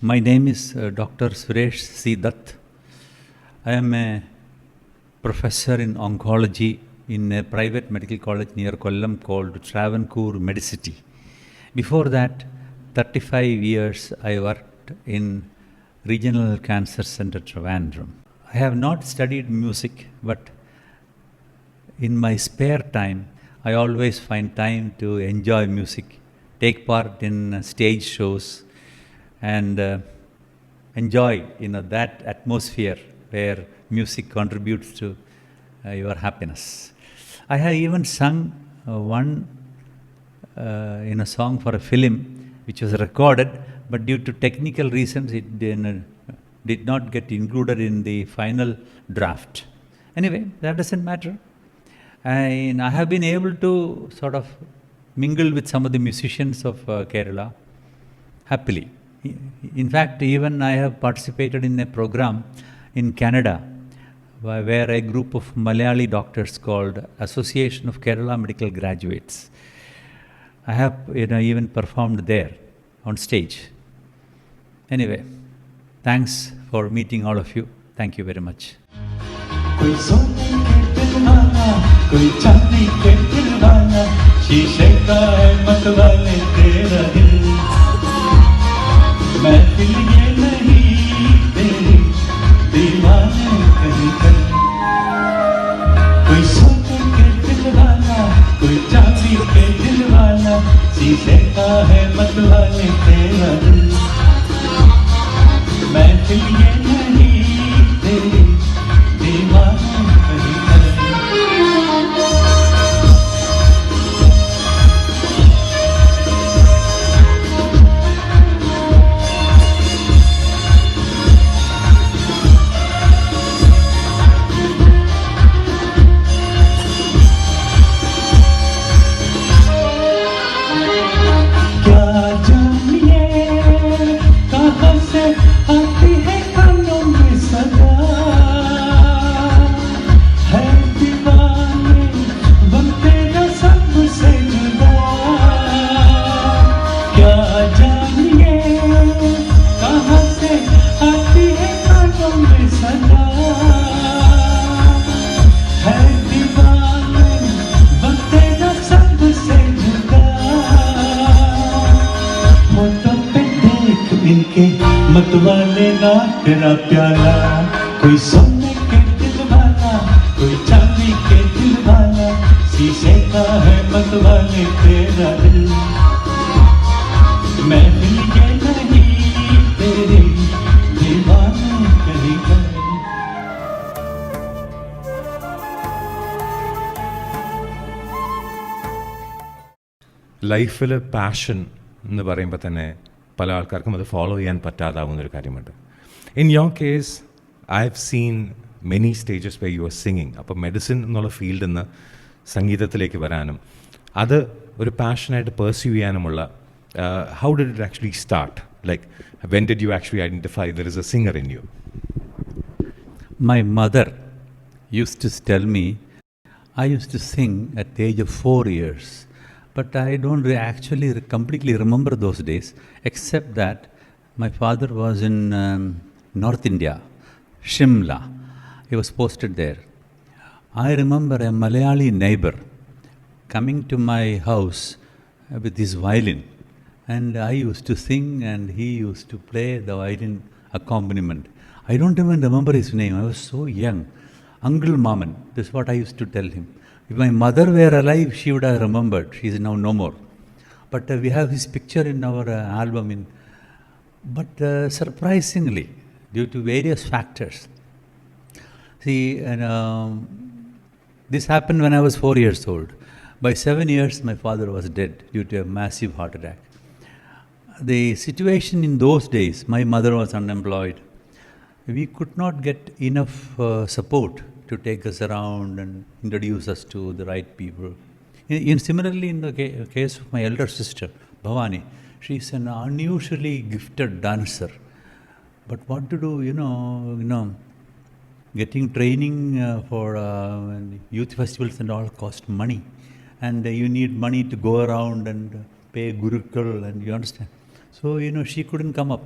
My name is Dr. Suresh C. Dutt. I am a professor in oncology in a private medical college near Kollam called Travancore Medicity. Before that, 35 years I worked in Regional Cancer Center Trivandrum. I have not studied music, but in my spare time, I always find time to enjoy music, take part in stage shows, and enjoy that atmosphere where music contributes to your happiness. I have even sung one in a song for a film which was recorded, but due to technical reasons it did not get included in the final draft. Anyway, that doesn't matter. And I have been able to sort of mingle with some of the musicians of Kerala happily. In fact, even I have participated in a program in Canada where a group of Malayali doctors called Association of Kerala Medical Graduates. I have even performed there on stage. Anyway, thanks for meeting all of you. Thank you very much. कोई चांदी के दिलवाना शीशे का है मतवाले तेरा दिल महफिल ये नहीं तेरी दीवाने कहीं कर कोई सोने के दिलवाना कोई चांदी के दिलवाना शीशे का है मतवाले तेरा दिल महफिल ये नहीं तेरी दीवाने कहीं कर मतवाले ना तेरा प्याला कोई सोने के दिलवाना कोई चांदी के दिलवाना शीशे का है मतवाले तेरा दिल मैं मिल के नहीं तेरे दीवाने कहीं कर ലൈഫിൽ പാഷൻ എന്ന് പറയുമ്പോൾ തന്നെ പല ആൾക്കാർക്കും അത് ഫോളോ ചെയ്യാൻ പറ്റാതാവുന്നൊരു കാര്യമുണ്ട്. In your case I have seen many stages way you are singing. അപ്പോൾ മെഡിസിൻ എന്നുള്ള ഫീൽഡിൽ നിന്ന് സംഗീതത്തിലേക്ക് വരാനും അത് ഒരു പാഷനായിട്ട് പെർസ്യൂ ചെയ്യാനുമുള്ള how did it actually start? Like when did you actually identify there is a singer in you? My mother used to tell me I used to sing at the age of 4 years. But I don't actually completely remember those days, except that my father was in North India, Shimla. He was posted there. I remember a Malayali neighbor coming to my house with his violin. And I used to sing and he used to play the violin accompaniment. I don't even remember his name. I was so young. Uncle Maman, this is what I used to tell him. If my mother were alive, she would have remembered. She is now no more. But we have his picture in our album. But surprisingly, due to various factors, see, this happened when I was 4 years old. By 7 years, my father was dead due to a massive heart attack. The situation in those days, my mother was unemployed. We could not get enough support to take us around and introduce us to the right people. Similarly, in the case of my elder sister, Bhavani, she is an unusually gifted dancer. But what to do, getting training for youth festivals and all cost money. And you need money to go around and pay Gurukul, and you understand. So, she couldn't come up.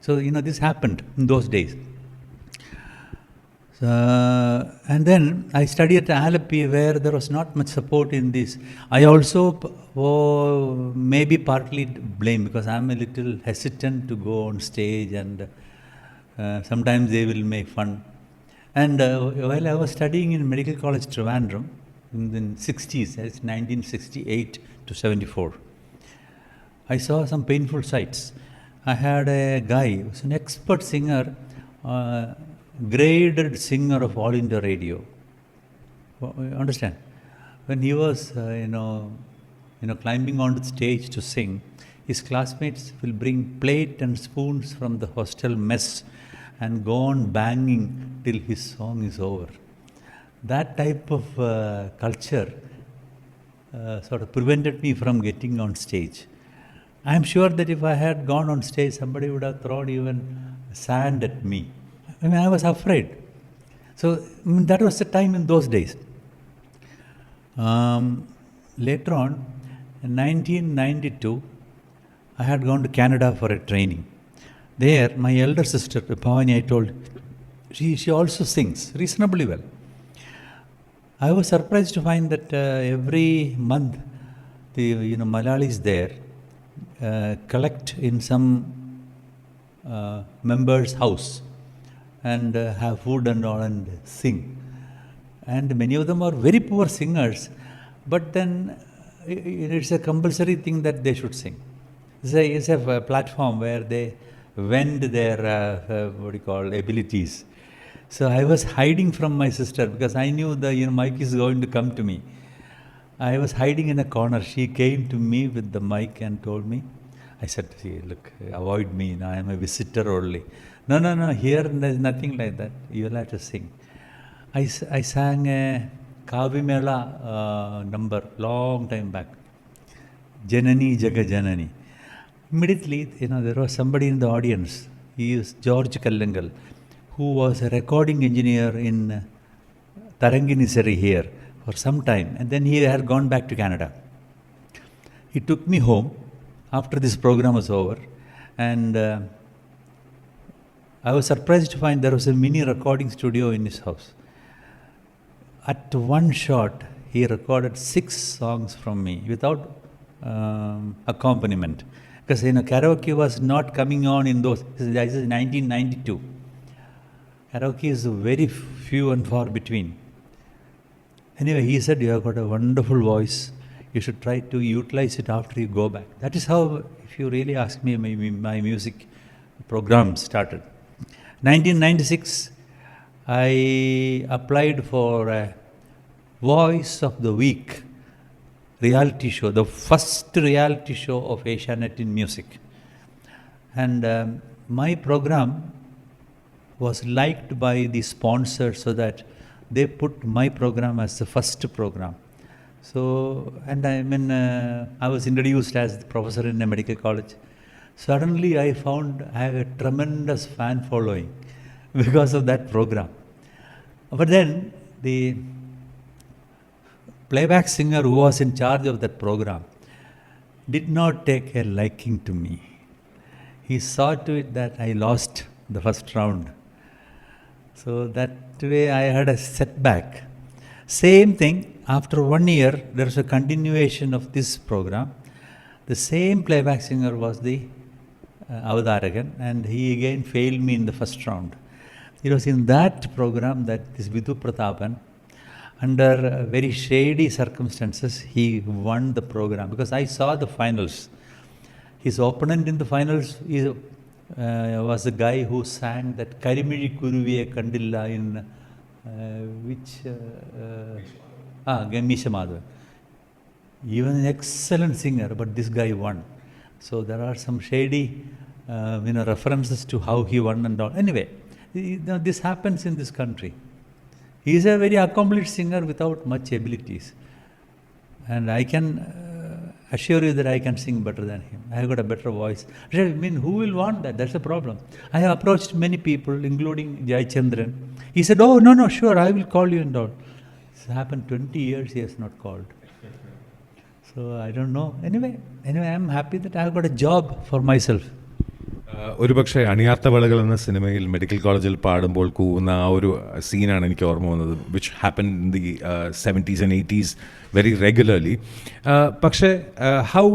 So, this happened in those days. And then I studied at Alleppey, where there was not much support in this. I also maybe partly blame, because I'm a little hesitant to go on stage, and sometimes they will make fun. And while I was studying in Medical College Trivandrum in the 60s, that's 1968 to 74, I saw some painful sights. I had a guy who was an expert singer, graded singer of All India Radio. Understand? When he was, climbing onto the stage to sing, his classmates will bring plate and spoons from the hostel mess and go on banging till his song is over. That type of culture sort of prevented me from getting on stage. I'm sure that if I had gone on stage, somebody would have thrown even sand at me. I was afraid. So that was the time in those days. Later on, in 1992, I had gone to Canada for a training. There, my elder sister, Bhavani, I told, she also sings reasonably well. I was surprised to find that every month, the Malayalis there collect in some member's house and have food and all and sing. And many of them are very poor singers, but then it's a compulsory thing that they should sing. It's a platform where they vent their abilities. So I was hiding from my sister because I knew the mic is going to come to me. I was hiding in a corner. She came to me with the mic and told me. I said, "See, look, avoid me. I am a visitor only." No. Here there is nothing like that. You will have to sing. I sang a Kavimela number long time back. Janani Jaga Janani. Immediately, there was somebody in the audience. He is George Kallangal, who was a recording engineer in Taranginisari here for some time. And then he had gone back to Canada. He took me home after this program was over. And I was surprised to find there was a mini recording studio in his house. At one shot, he recorded 6 songs from me without accompaniment. Because karaoke was not coming on in those. This is 1992. Karaoke is very few and far between. Anyway, he said, "You have got a wonderful voice. You should try to utilize it after you go back." That is how, if you really ask me, my music program started. 1996, I applied for a Voice of the Week reality show, the first reality show of Asianet in music. And my program was liked by the sponsor, so that they put my program as the first program. So, and I was introduced as the professor in a medical college. Suddenly I found I have a tremendous fan following because of that program. But then the playback singer who was in charge of that program did not take a liking to me. He saw to it that I lost the first round. So that way I had a setback. Same thing, after 1 year, there's a continuation of this program. The same playback singer was the Avadaragan, and he again failed me in the first round. It was in that program that this Vidhu Prathapan, under very shady circumstances, he won the program, because I saw the finals. His opponent in the finals was the guy who sang that Karimizhi Kuruviye Kandilla in Meesha Madhavan. Even an excellent singer, but this guy won. So there are some shady references to how he won and all. Anyway, this happens in this country. He is a very accomplished singer without much abilities. And I can assure you that I can sing better than him. I have got a better voice. Who will want that? That's the problem. I have approached many people, including Jayachandran. He said, "Oh, no, sure, I will call you and all." It's happened 20 years, he has not called. So I don't know. Anyway, I'm happy that I have got a job for myself. ഒരുപക്ഷെ അണിയാത്ത വളകൾ എന്ന സിനിമയിൽ medical കോളേജിൽ പാടുമ്പോൾ കൂവുന്ന ആ ഒരു സീനാണ് എനിക്ക് ഓർമ്മ വന്നത്, which happen in the 70s and 80s very regularly. പക്ഷേ how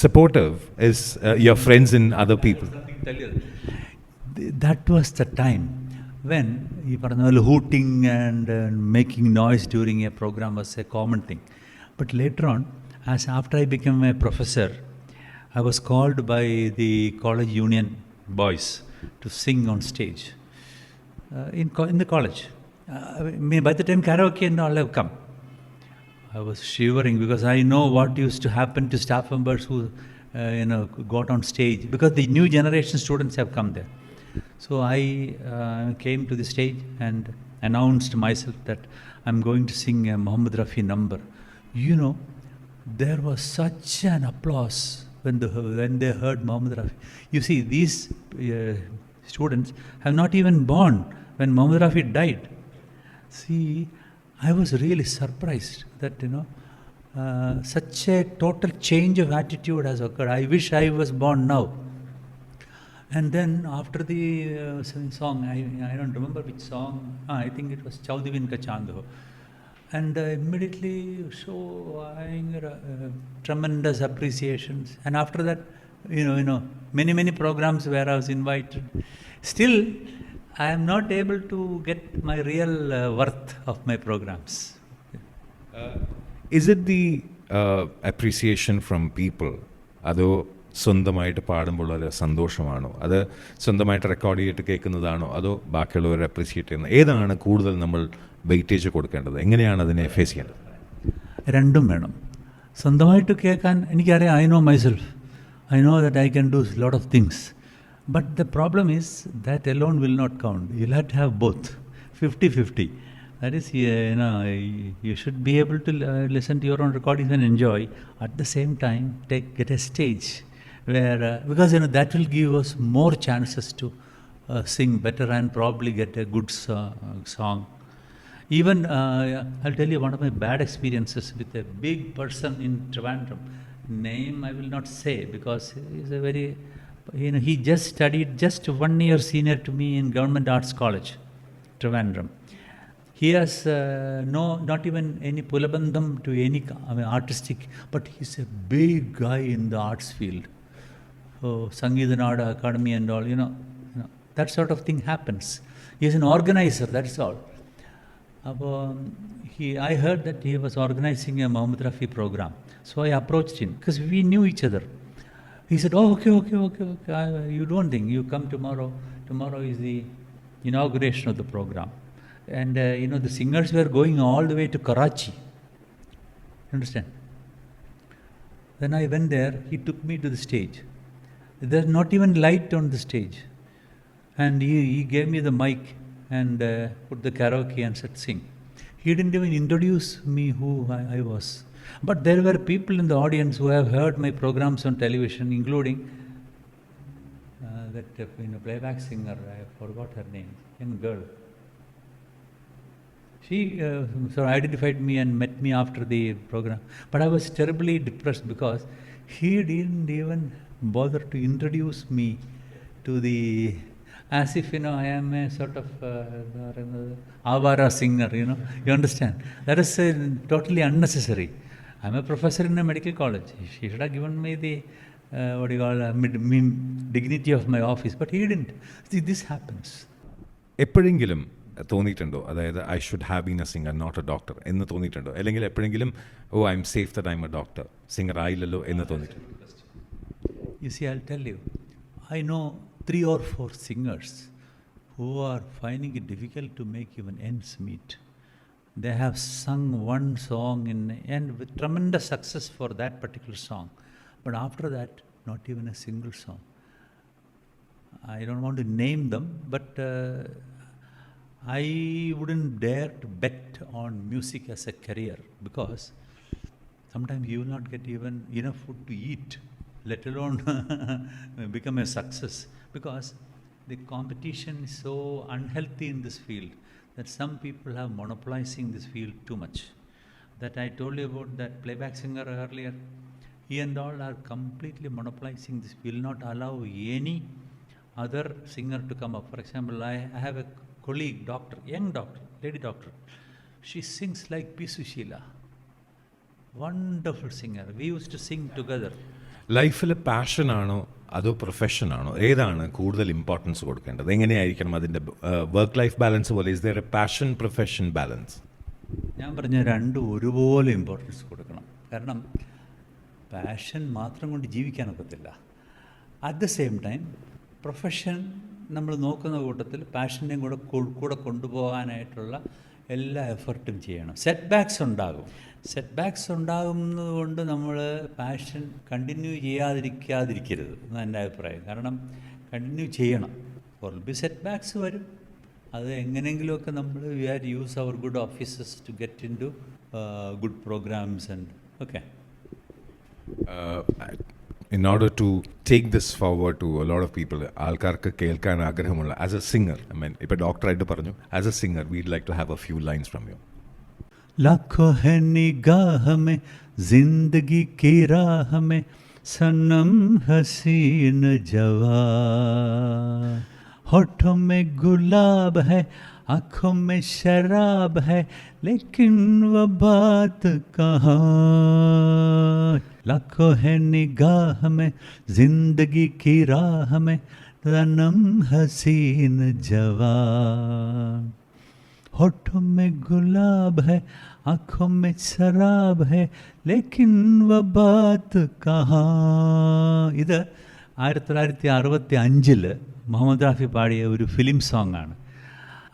supportive is your friends in other people? That was the time when hooting and making noise during a program was a common thing. But later on, after I became a professor, I was called by the college union boys to sing on stage in the college. By the time karaoke and all have come, I was shivering because I know what used to happen to staff members who got on stage, because the new generation students have come there. So I came to the stage and announced myself that I'm going to sing a Mohammed Rafi number. There was such an applause when they heard Mohammed Rafi. You see, these students have not even born when Mohammed Rafi died. See, I was really surprised that such a total change of attitude has occurred. I wish I was born now. And then after the song, I don't remember which song, I think it was Chaudivin Ka Chand Ho. And immediately showing tremendous appreciations. And after that, many programs where I was invited. Still, I am not able to get my real worth of my programs. Is it the appreciation from people? അതോ സ്വന്തമായിട്ട് പാടുമ്പോൾ ഒരു സന്തോഷമാണോ, അത് സ്വന്തമായിട്ട് record ചെയ്തിട്ട് കേൾക്കുന്നതാണോ, അതോ ബാക്കിയുള്ളവരെ appreciate ചെയ്യുന്നത്? ഏതാണ് കൂടുതൽ നമ്മൾ വെയിറ്റേജ് കൊടുക്കേണ്ടത്? എങ്ങനെയാണ് അതിനെ ഫേസ് ചെയ്യേണ്ടത്? രണ്ടും വേണം. സ്വന്തമായിട്ട് കേൾക്കാൻ എനിക്കറിയാം, I know myself, I know that I can do lot of things. But the problem is that alone will not count. You have to have both, 50-50. That is, you should be able to listen to your own recordings and enjoy. At the same time, get a stage where, because that will give us more chances to sing better and probably get a good song. Even, I'll tell you one of my bad experiences with a big person in Trivandrum. Name I will not say because he's a very, he just studied just 1 year senior to me in Government Arts College, Trivandrum. He has not even any pulabandham to any artistic, but he's a big guy in the arts field. So Sangeeta Nada Academy and all, that sort of thing happens. He is an organizer, that's all. I heard that he was organizing a Mohammed Rafi program. So I approached him because we knew each other. He said, "Oh, okay. You don't think, you come tomorrow. Tomorrow is the inauguration of the program." And the singers were going all the way to Karachi. Understand? Then I went there, he took me to the stage. There's not even light on the stage. And he gave me the mic and put the karaoke and said, "Sing." He didn't even introduce me who I was. But there were people in the audience who have heard my programs on television, including that playback singer, I forgot her name, young girl. She identified me and met me after the program. But I was terribly depressed because he didn't even bother to introduce me to the, as if, I am a sort of avara singer, You understand? That is totally unnecessary. I'm a professor in a medical college. He should have given me the, dignity of my office. But he didn't. See, this happens. എപ്പോഴെങ്കിലും തോന്നിയിട്ടുണ്ടോ, അതായത് I should have been a singer not a doctor എന്ന് തോന്നിയിട്ടുണ്ടോ? അല്ലെങ്കിൽ എപ്പോഴെങ്കിലും I am safe that I am a doctor, singer ആയില്ലല്ലോ എന്ന് തോന്നിയിട്ടുണ്ടോ? You see, I'll tell you, I know 3 or 4 singers who are finding it difficult to make even ends meet. They have sung one song and with tremendous success for that particular song. But after that, not even a single song. I don't want to name them, but I wouldn't dare to bet on music as a career, because sometimes you will not get even enough food to eat, let alone become a success, because the competition is so unhealthy in this field that some people are monopolizing this field too much. That I told you about that playback singer earlier. he and all are completely monopolizing this, will not allow any other singer to come up. For example, I have a colleague, doctor, young doctor, lady doctor. She sings like P. Sushila. Wonderful singer. We used to sing together. ലൈഫിൽ പാഷനാണോ അതോ പ്രൊഫഷനാണോ, ഏതാണ് കൂടുതൽ importance കൊടുക്കേണ്ടത്? എങ്ങനെയായിരിക്കണം അതിൻ്റെ work life balance പോലെ? Is there A passion profession balance? ഞാൻ പറഞ്ഞ രണ്ടും ഒരുപോലെ ഇമ്പോർട്ടൻസ് കൊടുക്കണം. കാരണം പാഷൻ മാത്രം കൊണ്ട് ജീവിക്കാനൊക്കത്തില്ല. At the same time profession നമ്മൾ നോക്കുന്ന കൂട്ടത്തിൽ പാഷനെയും കൂടെ കൊണ്ടുപോകാനായിട്ടുള്ള എല്ലാ എഫർട്ടും ചെയ്യണം. സെറ്റ് ബാക്സ് ഉണ്ടാകും. സെറ്റ് ബാക്സ് ഉണ്ടാകുന്നത് കൊണ്ട് നമ്മൾ പാഷൻ കണ്ടിന്യൂ ചെയ്യാതിരിക്കരുത് എന്നാണ് എൻ്റെ അഭിപ്രായം. കാരണം കണ്ടിന്യൂ ചെയ്യണം. വിൽ ബി സെറ്റ് ബാക്സ് വരും. അത് എങ്ങനെയെങ്കിലുമൊക്കെ നമ്മൾ we are use our good offices to get in to good programmes and okay. In order to take this forward to a lot of people, ആൾക്കാർക്ക് കേൾക്കാൻ ആഗ്രഹമുള്ള, as A singer, I mean ഇപ്പോൾ ഡോക്ടറായിട്ട് പറഞ്ഞു, as A singer we'd like to have a few lines from you. लाखों है निगाह में जिंदगी की राह में सनम हसीन जवान, होठों में गुलाब है आँखों में शराब है लेकिन वो बात कहाँ. लाखों है निगाह में जिंदगी की राह में सनम हसीन जवान, होठों में गुलाब है आँखों में शराब है लेकिन वो बात कहाँ. ഇത് 1965 മുഹമ്മദ് റാഫി പാടിയ ഒരു ഫിലിം സോങ് ആണ്.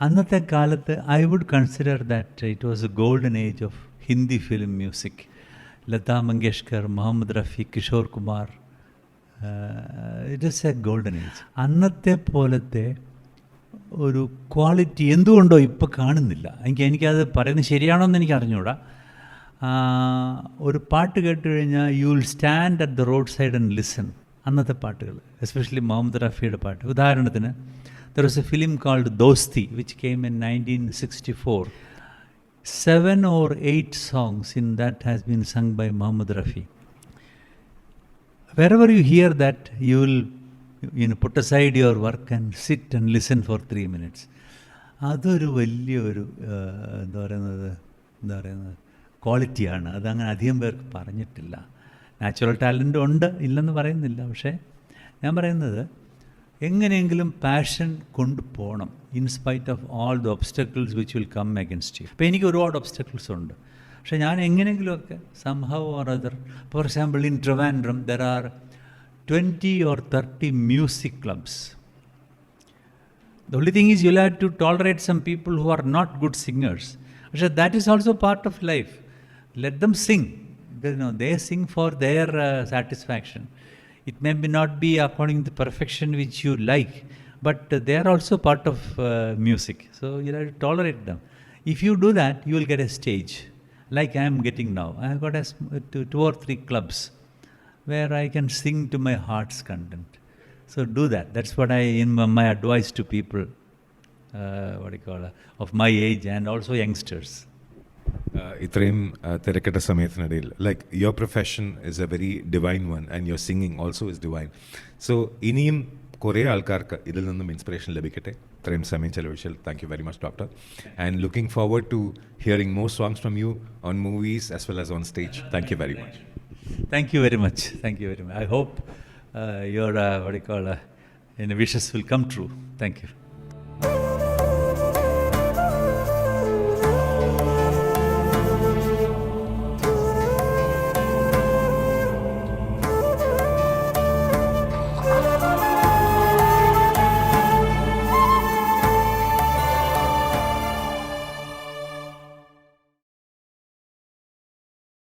അന്നത്തെ കാലത്ത് I would consider that it was a golden age of Hindi film music. Lata Mangeshkar, Mohammed Rafi, Kishore Kumar, it is a golden age. അന്നത്തെ പോലത്തെ ഒരു ക്വാളിറ്റി എന്തുകൊണ്ടോ ഇപ്പോൾ കാണുന്നില്ല. എനിക്കത് പറയുന്നത് ശരിയാണോ എന്ന് എനിക്ക് അറിഞ്ഞുകൂടാ. ഒരു പാട്ട് കേട്ട് കഴിഞ്ഞാൽ you will stand at the road side and listen. അന്നത്തെ പാട്ടുകൾ, എസ്പെഷ്യലി മുഹമ്മദ് റഫിയുടെ പാട്ട്. ഉദാഹരണത്തിന് there was a film called Dosti which came in 1964. 7 or 8 songs in that has been sung by Muhammad Rafi. Wherever you hear that, you will put aside your work and sit and listen for 3 minutes. അതൊരു വലിയൊരു എന്താ പറയുന്നത് ക്വാളിറ്റിയാണ്. അതങ്ങനെ അധികം പേർക്ക് പറഞ്ഞിട്ടില്ല. Natural talent ഉണ്ട്, ഇല്ലെന്ന് പറയുന്നില്ല. പക്ഷേ ഞാൻ പറയുന്നത് എങ്ങനെയെങ്കിലും പാഷൻ കൊണ്ടുപോകണം in spite of all the obstacles which will come against you. ഇപ്പോൾ എനിക്ക് ഒരുപാട് ഒബ്സ്റ്റക്കിൾസ് ഉണ്ട്. പക്ഷേ ഞാൻ എങ്ങനെയെങ്കിലുമൊക്കെ somehow or other, for example in Trivandrum there are 20 or 30 music clubs. The only thing is you'll have to tolerate some people who are not good singers. But that is also part of life. Let them sing. They sing for their satisfaction. It may not be according to the perfection which you like, but they are also part of music. So you'll have to tolerate them. If you do that, you will get a stage like I am getting now. I have got 2 or 3 clubs where I can sing to my heart's content. So do that. That's what my advice to people of my age and also youngsters. ഇത്രയും തിരക്കിട്ട സമയത്തിനിടയിൽ, like your profession is a very divine one and your singing also is divine. So ഇനിയും കുറേ ആൾക്കാർക്ക് ഇതിൽ നിന്നും inspiration ലഭിക്കട്ടെ. ഇത്രയും സമയം ചെലവഴിച്ചാൽ thank you very much doctor. And looking forward to hearing more songs from you on movies as well as on stage. Thank you very much. Thank you very much. Thank you very much. I hope your wishes will come true. Thank you.